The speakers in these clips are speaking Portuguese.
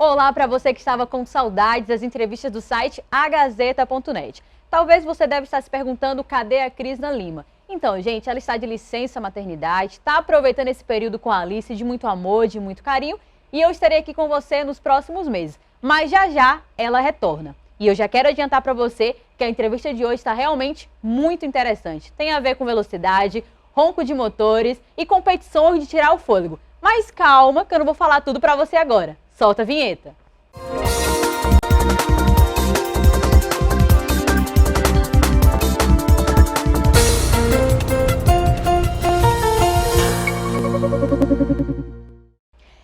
Olá para você que estava com saudades das entrevistas do site agazeta.net. Talvez você deve estar se perguntando cadê a Crisna Lima. Então, gente, ela está de licença maternidade, está aproveitando esse período com a Alice de muito amor, de muito carinho, e eu estarei aqui com você nos próximos meses. Mas já já ela retorna. E eu já quero adiantar para você que a entrevista de hoje está realmente muito interessante. Tem a ver com velocidade, ronco de motores e competições de tirar o fôlego. Mas calma, que eu não vou falar tudo para você agora. Solta a vinheta.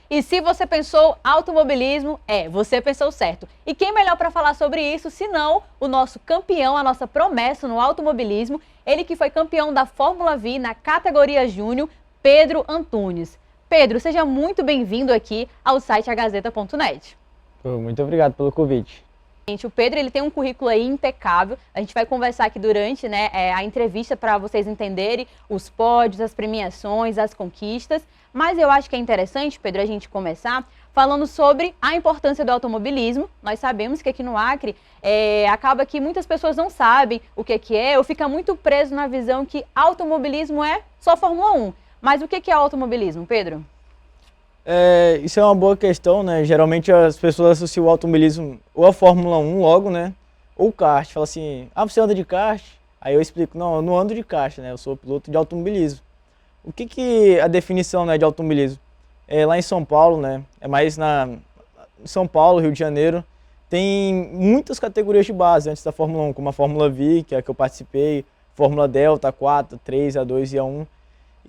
E se você pensou automobilismo, você pensou certo. E quem melhor para falar sobre isso, senão o nosso campeão, a nossa promessa no automobilismo, ele que foi campeão da Fórmula V na categoria Júnior, Pedro Antunes. Pedro, seja muito bem-vindo aqui ao site agazeta.net. Muito obrigado pelo convite. Gente, o Pedro ele tem um currículo aí impecável. A gente vai conversar aqui durante a entrevista para vocês entenderem os pódios, as premiações, as conquistas. Mas eu acho que é interessante, Pedro, a gente começar falando sobre a importância do automobilismo. Nós sabemos que aqui no Acre acaba que muitas pessoas não sabem o que é ou fica muito preso na visão que automobilismo é só Fórmula 1. Mas o que é automobilismo, Pedro? Isso é uma boa questão, né? Geralmente as pessoas associam o automobilismo ou a Fórmula 1 logo, né? Ou o kart. Fala assim, você anda de kart? Aí eu explico, não, eu não ando de kart, né? Eu sou piloto de automobilismo. O que a definição, né, de automobilismo? Lá em São Paulo, né? Em São Paulo, Rio de Janeiro, tem muitas categorias de base antes da Fórmula 1, como a Fórmula V, que é a que eu participei, Fórmula Delta, A4, A3, A2 e A1.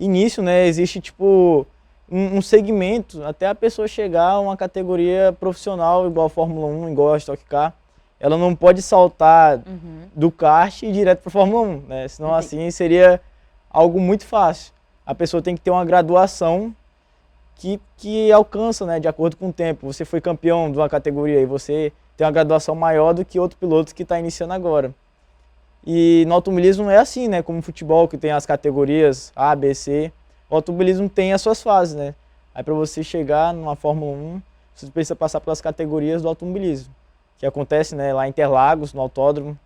E nisso, né, existe tipo um segmento até a pessoa chegar a uma categoria profissional igual a Fórmula 1, igual a Stock Car. Ela não pode saltar do kart e ir direto para a Fórmula 1, né? Senão assim seria algo muito fácil. A pessoa tem que ter uma graduação que alcança, né, de acordo com o tempo. Você foi campeão de uma categoria e você tem uma graduação maior do que outro piloto que está iniciando agora. E no automobilismo não é assim, né? Como o futebol, que tem as categorias A, B, C. O automobilismo tem as suas fases, né? Aí para você chegar numa Fórmula 1, você precisa passar pelas categorias do automobilismo. Que acontece, né, lá em Interlagos, no autódromo.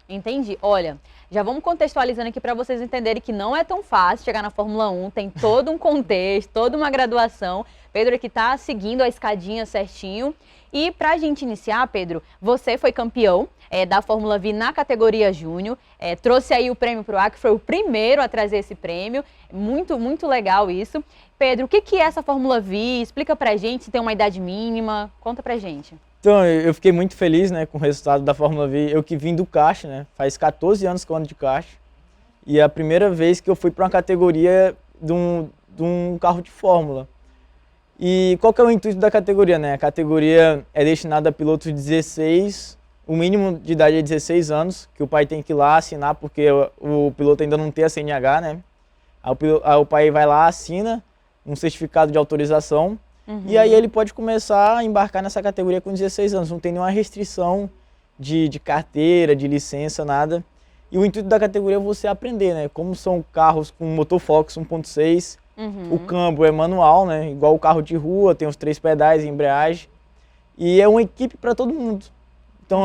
Entendi. Olha, já vamos contextualizando aqui para vocês entenderem que não é tão fácil chegar na Fórmula 1, tem todo um contexto, toda uma graduação. Pedro aqui tá seguindo a escadinha certinho. E para a gente iniciar, Pedro, você foi campeão da Fórmula V na categoria Júnior, trouxe aí o prêmio para o Acre, foi o primeiro a trazer esse prêmio, muito, muito legal isso. Pedro, o que é essa Fórmula V? Explica pra gente se tem uma idade mínima, conta pra gente. Então, eu fiquei muito feliz, né, com o resultado da Fórmula V. Eu que vim do kart, né, faz 14 anos que eu ando de kart, e é a primeira vez que eu fui para uma categoria de um carro de Fórmula. E qual que é o intuito da categoria, né? A categoria é destinada a pilotos de 16, o mínimo de idade é 16 anos, que o pai tem que ir lá assinar, porque o piloto ainda não tem a CNH, né? Aí o pai vai lá, assina um certificado de autorização, e aí ele pode começar a embarcar nessa categoria com 16 anos. Não tem nenhuma restrição de carteira, de licença, nada. E o intuito da categoria é você aprender, né? Como são carros com motor Fox 1.6, o câmbio é manual, né? Igual o carro de rua, tem os 3 pedais e embreagem. E é uma equipe para todo mundo. Então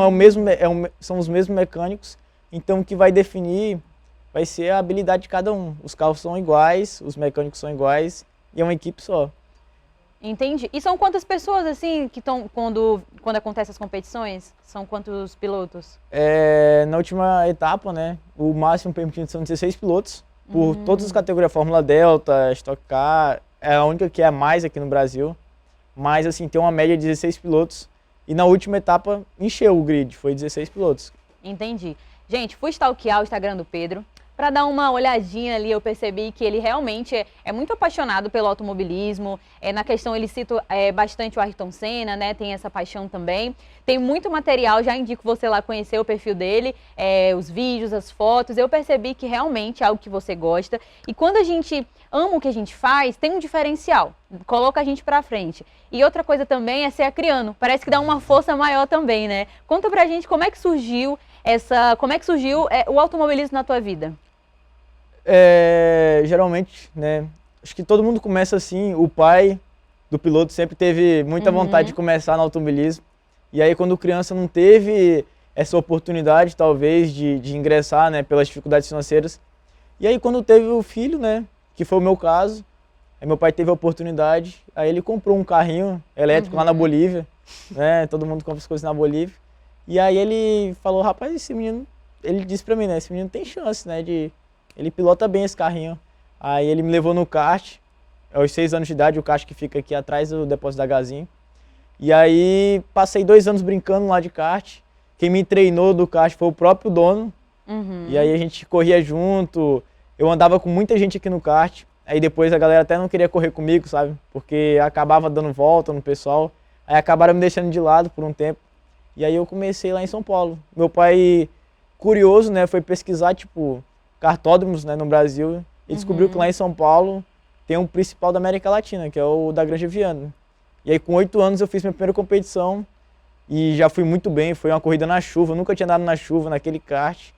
são os mesmos mecânicos. Então o que vai definir vai ser a habilidade de cada um. Os carros são iguais, os mecânicos são iguais e é uma equipe só. Entendi. E são quantas pessoas assim que estão quando acontecem as competições? São quantos pilotos? Na última etapa, né? O máximo permitido são 16 pilotos. Por todas as categorias, Fórmula Delta, Stock Car, é a única que é mais aqui no Brasil. Mas assim, tem uma média de 16 pilotos. E na última etapa encheu o grid, foi 16 pilotos. Entendi. Gente, fui stalkear o Instagram do Pedro. Para dar uma olhadinha ali, eu percebi que ele realmente é muito apaixonado pelo automobilismo. Na questão, ele cita bastante o Ayrton Senna, né? Tem essa paixão também. Tem muito material, já indico você lá conhecer o perfil dele, os vídeos, as fotos. Eu percebi que realmente é algo que você gosta. E quando a gente ama o que a gente faz, tem um diferencial. Coloca a gente pra frente. E outra coisa também é ser acriano. Parece que dá uma força maior também, né? Conta pra gente como é que surgiu o automobilismo na tua vida. Geralmente, né, acho que todo mundo começa assim, o pai do piloto sempre teve muita vontade de começar no automobilismo. E aí quando criança não teve essa oportunidade, talvez, de ingressar, né, pelas dificuldades financeiras. E aí quando teve o filho, né, que foi o meu caso, aí meu pai teve a oportunidade, aí ele comprou um carrinho elétrico lá na Bolívia, né, todo mundo compra as coisas na Bolívia. E aí ele falou, rapaz, esse menino, ele disse pra mim, né, esse menino tem chance, né, ele pilota bem esse carrinho. Aí ele me levou no kart, aos 6 anos de idade, o kart que fica aqui atrás do depósito da Gazinho. E aí passei 2 anos brincando lá de kart. Quem me treinou do kart foi o próprio dono. E aí a gente corria junto, eu andava com muita gente aqui no kart. Aí depois a galera até não queria correr comigo, sabe? Porque acabava dando volta no pessoal. Aí acabaram me deixando de lado por um tempo. E aí eu comecei lá em São Paulo. Meu pai, curioso, né, foi pesquisar, tipo, kartódromos, né, no Brasil. E descobriu que lá em São Paulo tem um principal da América Latina, que é o da Granja Viana. E aí com 8 anos eu fiz minha primeira competição e já fui muito bem, foi uma corrida na chuva, eu nunca tinha andado na chuva, naquele kart.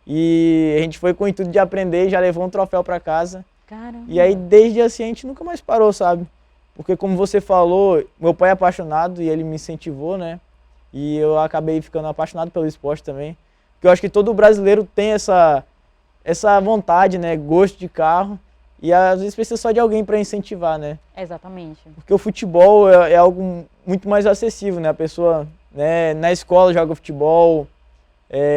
E a gente foi com o intuito de aprender e já levou um troféu para casa. Caramba. E aí desde assim a gente nunca mais parou, sabe? Porque como você falou, meu pai é apaixonado e ele me incentivou, né? E eu acabei ficando apaixonado pelo esporte também. Porque eu acho que todo brasileiro tem essa vontade, né? Gosto de carro. E às vezes precisa só de alguém para incentivar, né? Exatamente. Porque o futebol é algo muito mais acessível, né? A pessoa, né, na escola joga futebol,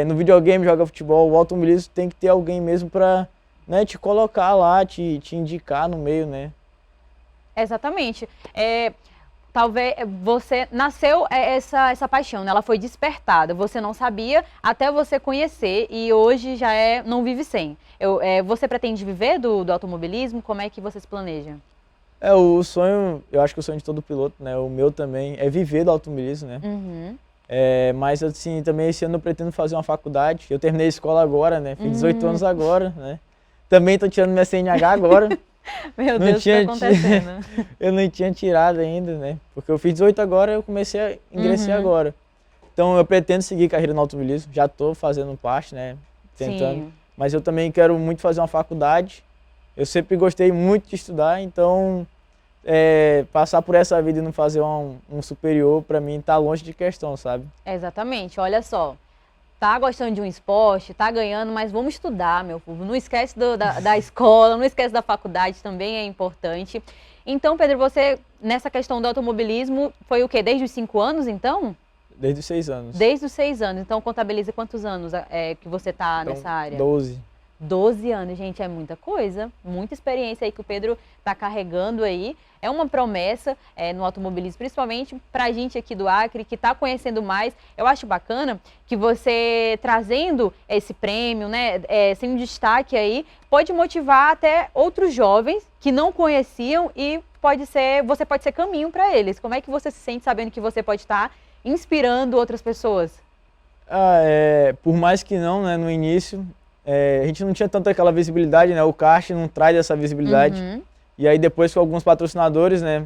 no videogame joga futebol, o automobilismo tem que ter alguém mesmo para, né, te colocar lá, te indicar no meio, né? Exatamente. Talvez você nasceu essa paixão, né? Ela foi despertada. Você não sabia até você conhecer e hoje já não vive sem. Você pretende viver do automobilismo? Como é que você se planeja? O sonho, eu acho que o sonho de todo piloto, né? O meu também é viver do automobilismo, né? Mas assim, também esse ano eu pretendo fazer uma faculdade. Eu terminei a escola agora, né? Fiz 18 anos agora, né? Também tô tirando minha CNH agora. Meu Deus, o que tá acontecendo? Eu não tinha tirado ainda, né? Porque eu fiz 18 agora, eu comecei a ingressar agora. Então eu pretendo seguir carreira no automobilismo, já tô fazendo parte, né? Tentando. Sim. Mas eu também quero muito fazer uma faculdade. Eu sempre gostei muito de estudar, então passar por essa vida e não fazer um superior, pra mim, tá longe de questão, sabe? Exatamente, olha só. Tá gostando de um esporte, tá ganhando, mas vamos estudar, meu povo. Não esquece da escola, não esquece da faculdade, também é importante. Então, Pedro, você, nessa questão do automobilismo, foi o quê? Desde os 5 anos, então? Desde os 6 anos. Desde os 6 anos. Então, contabiliza quantos anos que você tá Então, nessa área? 12. 12 anos, gente, é muita coisa, muita experiência aí que o Pedro tá carregando aí. É uma promessa no automobilismo, principalmente pra gente aqui do Acre, que tá conhecendo mais. Eu acho bacana que você trazendo esse prêmio, né, sem um destaque aí, pode motivar até outros jovens que não conheciam e você pode ser caminho para eles. Como é que você se sente sabendo que você pode estar inspirando outras pessoas? Por mais que não, né, no início, a gente não tinha tanta aquela visibilidade, né? O kart não traz essa visibilidade. E aí depois com alguns patrocinadores, né,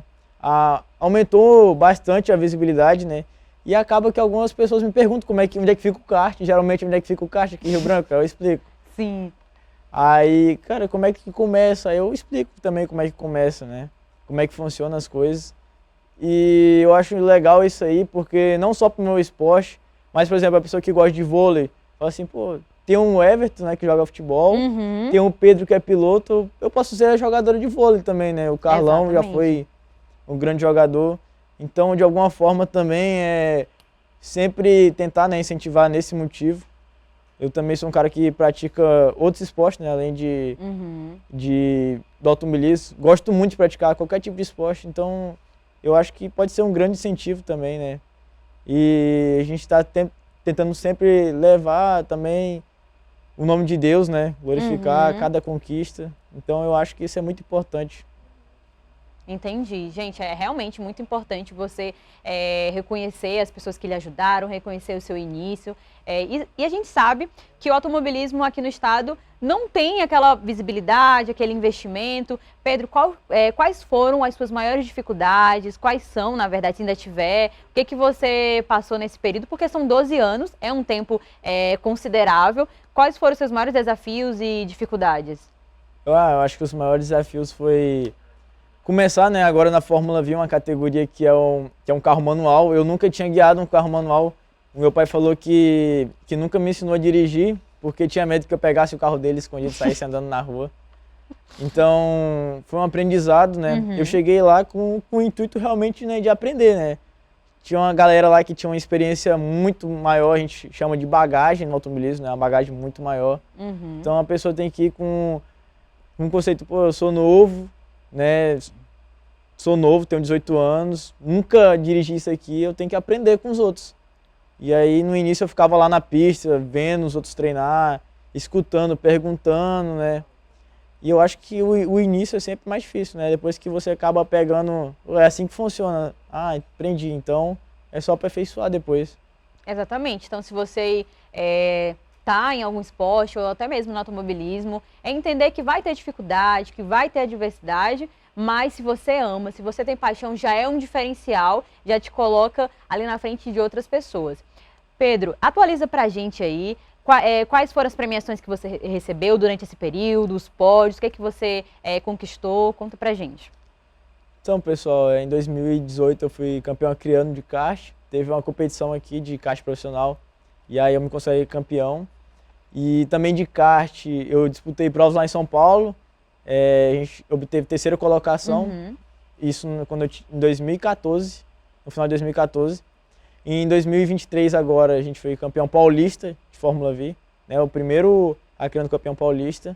aumentou bastante a visibilidade, né? E acaba que algumas pessoas me perguntam onde é que fica o kart. Geralmente, onde é que fica o kart aqui em Rio Branco? Eu explico. Sim. Aí, cara, como é que começa? Eu explico também como é que começa, né? Como é que funcionam as coisas. E eu acho legal isso aí, porque não só pro meu esporte, mas, por exemplo, a pessoa que gosta de vôlei, fala assim, pô, tem um Everton, né, que joga futebol, tem um Pedro que é piloto, eu posso ser jogadora de vôlei também, né? O Carlão já foi um grande jogador. Então, de alguma forma também sempre tentar, né, incentivar nesse motivo. Eu também sou um cara que pratica outros esportes, né, além do automobilismo. Gosto muito de praticar qualquer tipo de esporte, então eu acho que pode ser um grande incentivo também, né? E a gente está tentando sempre levar também o nome de Deus, né? Glorificar cada conquista. Então eu acho que isso é muito importante. Entendi. Gente, é realmente muito importante você reconhecer as pessoas que lhe ajudaram, reconhecer o seu início. E a gente sabe que o automobilismo aqui no estado não tem aquela visibilidade, aquele investimento. Pedro, quais foram as suas maiores dificuldades? Quais são, na verdade, se ainda tiver? O que você passou nesse período? Porque são 12 anos, é um tempo considerável. Quais foram os seus maiores desafios e dificuldades? Eu acho que os maiores desafios foi começar, né, agora na Fórmula V, uma categoria que é um carro manual. Eu nunca tinha guiado um carro manual. O meu pai falou que nunca me ensinou a dirigir, porque tinha medo que eu pegasse o carro dele escondido e saísse andando na rua. Então, foi um aprendizado, né? Uhum. Eu cheguei lá com o intuito realmente, né, de aprender, né? Tinha uma galera lá que tinha uma experiência muito maior, a gente chama de bagagem no automobilismo, né? Uma bagagem muito maior. Uhum. Então, a pessoa tem que ir com um conceito, pô, eu sou novo, né? Sou novo, tenho 18 anos, nunca dirigi isso aqui, eu tenho que aprender com os outros. E aí, no início, eu ficava lá na pista, vendo os outros treinar, escutando, perguntando, né? E eu acho que o início é sempre mais difícil, né? Depois que você acaba pegando, é assim que funciona. Ah, aprendi, então é só aperfeiçoar depois. Exatamente. Então, se você tá em algum esporte ou até mesmo no automobilismo, é entender que vai ter dificuldade, que vai ter adversidade, mas se você ama, se você tem paixão, já é um diferencial, já te coloca ali na frente de outras pessoas. Pedro, atualiza pra gente aí quais foram as premiações que você recebeu durante esse período, os pódios, o que é que você conquistou, conta pra gente. Então, pessoal, em 2018 eu fui campeão acriano de kart, teve uma competição aqui de kart profissional, e aí eu me considerei campeão. E também de kart, eu disputei provas lá em São Paulo, a gente obteve terceira colocação, isso em 2014, no final de 2014. E em 2023 agora a gente foi campeão paulista de Fórmula V, né, o primeiro acriano campeão paulista.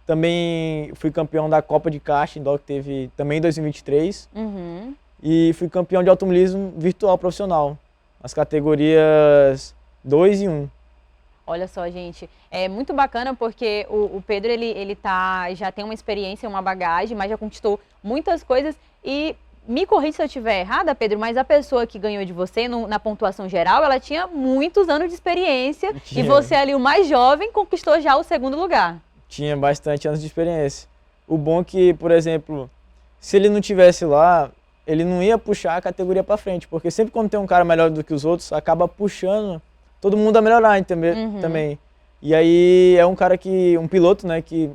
Também fui campeão da Copa de Kart Indoor, que teve também em 2023. E fui campeão de automobilismo virtual profissional, nas categorias 2 e 1. Olha só, gente, é muito bacana porque o Pedro, ele já tem uma experiência, uma bagagem, mas já conquistou muitas coisas. E me corrija se eu estiver errada, Pedro, mas a pessoa que ganhou de você na pontuação geral, ela tinha muitos anos de experiência. E você ali, o mais jovem, conquistou já o segundo lugar. Tinha bastante anos de experiência. O bom é que, por exemplo, se ele não tivesse lá, ele não ia puxar a categoria para frente, porque sempre quando tem um cara melhor do que os outros, acaba puxando todo mundo a melhorar também. E aí é um cara um piloto, né, que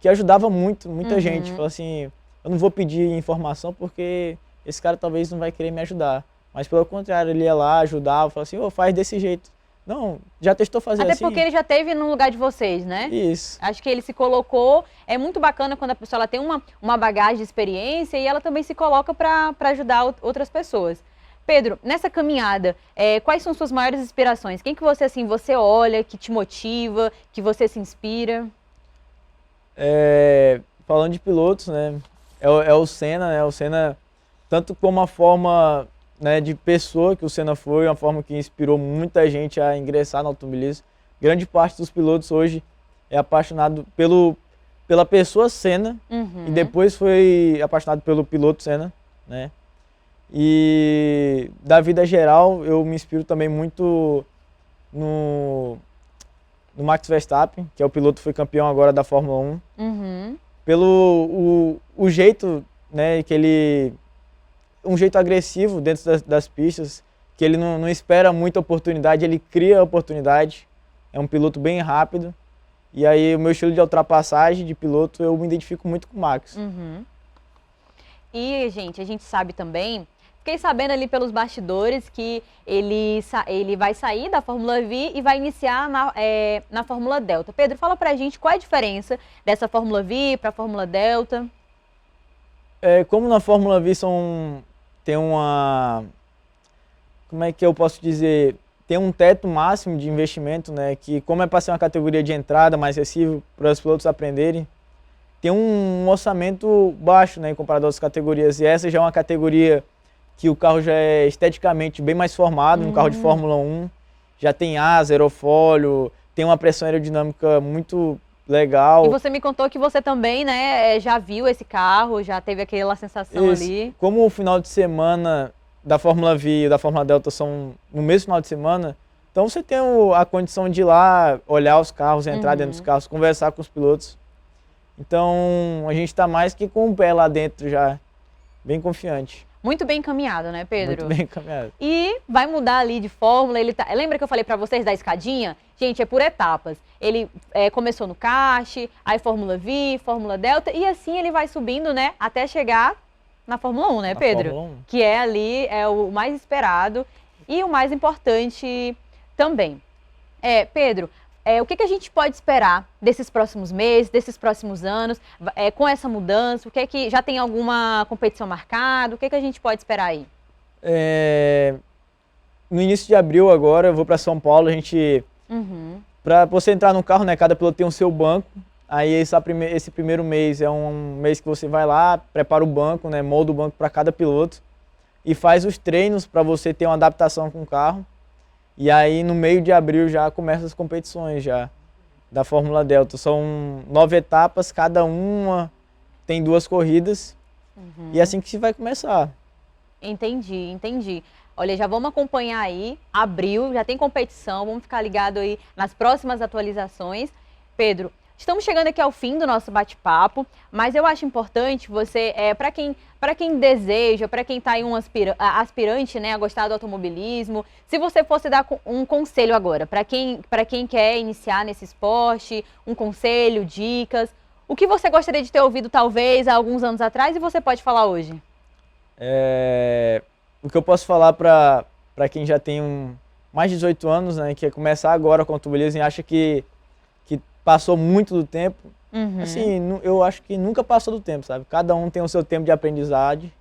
ajudava muita gente. Falou assim, eu não vou pedir informação porque esse cara talvez não vai querer me ajudar. Mas pelo contrário, ele ia lá, ajudava, falava assim, faz desse jeito. Não, já testou fazer assim? Até porque ele já esteve no lugar de vocês, né? Isso. Acho que ele se colocou. É muito bacana quando a pessoa ela tem uma bagagem de experiência e ela também se coloca para ajudar outras pessoas. Pedro, nessa caminhada, quais são suas maiores inspirações? Quem que você olha, que te motiva, que você se inspira? Falando de pilotos, né? É o Senna, né? O Senna, tanto como uma forma, né, de pessoa que o Senna foi, uma forma que inspirou muita gente a ingressar no automobilismo. Grande parte dos pilotos hoje é apaixonado pela pessoa Senna e depois foi apaixonado pelo piloto Senna, né? E da vida geral, eu me inspiro também muito no Max Verstappen, que é o piloto que foi campeão agora da Fórmula 1. Pelo o jeito, né, um jeito agressivo dentro das pistas, que ele não espera muita oportunidade, ele cria a oportunidade. É um piloto bem rápido. E aí o meu estilo de ultrapassagem de piloto, eu me identifico muito com o Max. E, gente, a gente sabe também, fiquei sabendo ali pelos bastidores que ele vai sair da Fórmula V e vai iniciar na Fórmula Delta. Pedro, fala pra gente qual é a diferença dessa Fórmula V para a Fórmula Delta. Como na Fórmula V tem como é que eu posso dizer, tem um teto máximo de investimento, né, que como é para ser uma categoria de entrada mais acessível para os pilotos aprenderem, tem um orçamento baixo, né, em comparado a outras categorias, e essa já é uma categoria que o carro já é esteticamente bem mais formado, um carro de Fórmula 1, já tem asa, aerofólio, tem uma pressão aerodinâmica muito legal. E você me contou que você também, né, já viu esse carro, já teve aquela sensação ali. Como o final de semana da Fórmula V e da Fórmula Delta são no mesmo final de semana, então você tem a condição de ir lá, olhar os carros, entrar dentro dos carros, conversar com os pilotos. Então a gente está mais que com o pé lá dentro já, bem confiante. Muito bem encaminhado, né, Pedro? Muito bem encaminhado. E vai mudar ali de fórmula. Lembra que eu falei pra vocês da escadinha? Gente, é por etapas. Ele começou no kart, aí Fórmula V, Fórmula Delta, e assim ele vai subindo, né, até chegar na Fórmula 1, né, Na Pedro? Fórmula 1. Que é ali o mais esperado e o mais importante também. Pedro, o que a gente pode esperar desses próximos meses, desses próximos anos, com essa mudança? O que é que já tem alguma competição marcada? O que a gente pode esperar aí? No início de abril agora, eu vou para São Paulo, a gente... Para você entrar no carro, né, cada piloto tem o seu banco. Aí esse primeiro mês é um mês que você vai lá, prepara o banco, né, molda o banco para cada piloto e faz os treinos para você ter uma adaptação com o carro. E aí no meio de abril já começam as competições já da Fórmula Delta. São 9 etapas, cada uma tem 2 corridas e é assim que se vai começar. Entendi. Olha, já vamos acompanhar aí, abril, já tem competição, vamos ficar ligado aí nas próximas atualizações. Pedro, estamos chegando aqui ao fim do nosso bate-papo, mas eu acho importante você, para quem deseja, para quem está aí aspirante, né, a gostar do automobilismo, se você fosse dar um conselho agora, para quem quer iniciar nesse esporte, um conselho, dicas, o que você gostaria de ter ouvido talvez há alguns anos atrás e você pode falar hoje? O que eu posso falar para quem já tem mais de 18 anos, né, que quer começar agora com o automobilismo e acha que passou muito do tempo, assim, eu acho que nunca passou do tempo, sabe? Cada um tem o seu tempo de aprendizagem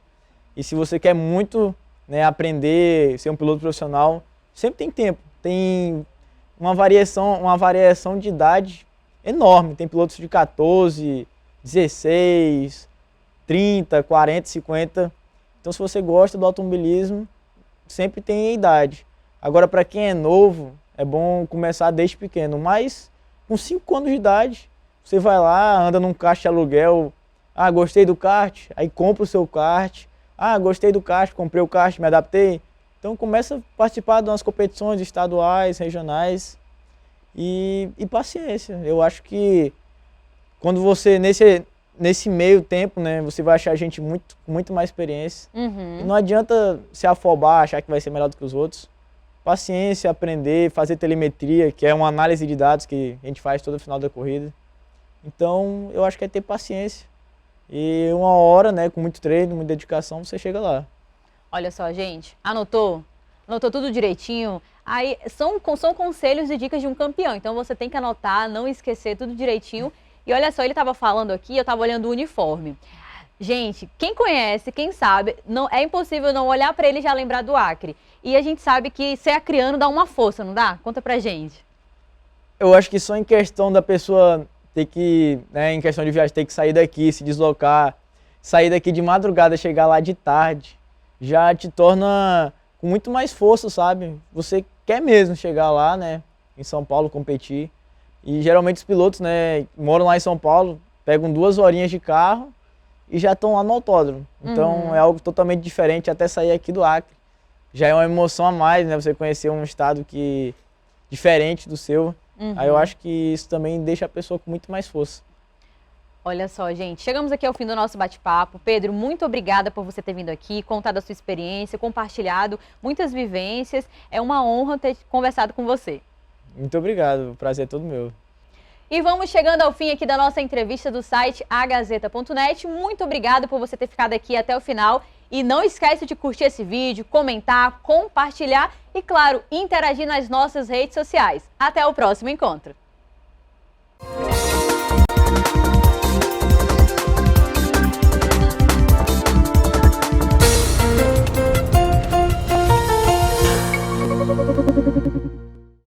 e se você quer muito, né, aprender, ser um piloto profissional, sempre tem tempo. Tem uma variação de idade enorme. Tem pilotos de 14, 16, 30, 40, 50. Então, se você gosta do automobilismo, sempre tem a idade. Agora, para quem é novo, é bom começar desde pequeno. Mas, com 5 anos de idade, você vai lá, anda num kart de aluguel. Ah, gostei do kart, aí compra o seu kart. Ah, gostei do kart, comprei o kart, me adaptei. Então, começa a participar de umas competições estaduais, regionais. E paciência. Eu acho que quando você, nesse meio tempo, né, você vai achar gente com muito mais experiência. E não adianta se afobar, achar que vai ser melhor do que os outros. Paciência, aprender, fazer telemetria, que é uma análise de dados que a gente faz todo final da corrida. Então, eu acho que é ter paciência. E uma hora, né, com muito treino, muita dedicação, você chega lá. Olha só, gente, anotou? Anotou tudo direitinho? Aí são conselhos e dicas de um campeão, então você tem que anotar, não esquecer tudo direitinho. E olha só, ele estava falando aqui, eu estava olhando o uniforme. Gente, quem conhece, quem sabe, não é impossível não olhar para ele e já lembrar do Acre. E a gente sabe que ser acriano dá uma força, não dá? Conta pra gente. Eu acho que só em questão da pessoa ter que, né, em questão de viagem, ter que sair daqui, se deslocar, sair daqui de madrugada, chegar lá de tarde, já te torna com muito mais força, sabe? Você quer mesmo chegar lá, né, em São Paulo, competir. E geralmente os pilotos, né, moram lá em São Paulo, pegam 2 horinhas de carro e já estão lá no autódromo. Então é algo totalmente diferente até sair aqui do Acre. Já é uma emoção a mais, né, você conhecer um estado diferente do seu. Aí eu acho que isso também deixa a pessoa com muito mais força. Olha só, gente, chegamos aqui ao fim do nosso bate-papo. Pedro, muito obrigada por você ter vindo aqui, contado a sua experiência, compartilhado muitas vivências. É uma honra ter conversado com você. Muito obrigado, o prazer é todo meu. E vamos chegando ao fim aqui da nossa entrevista do site agazeta.net. Muito obrigado por você ter ficado aqui até o final. E não esquece de curtir esse vídeo, comentar, compartilhar e, claro, interagir nas nossas redes sociais. Até o próximo encontro!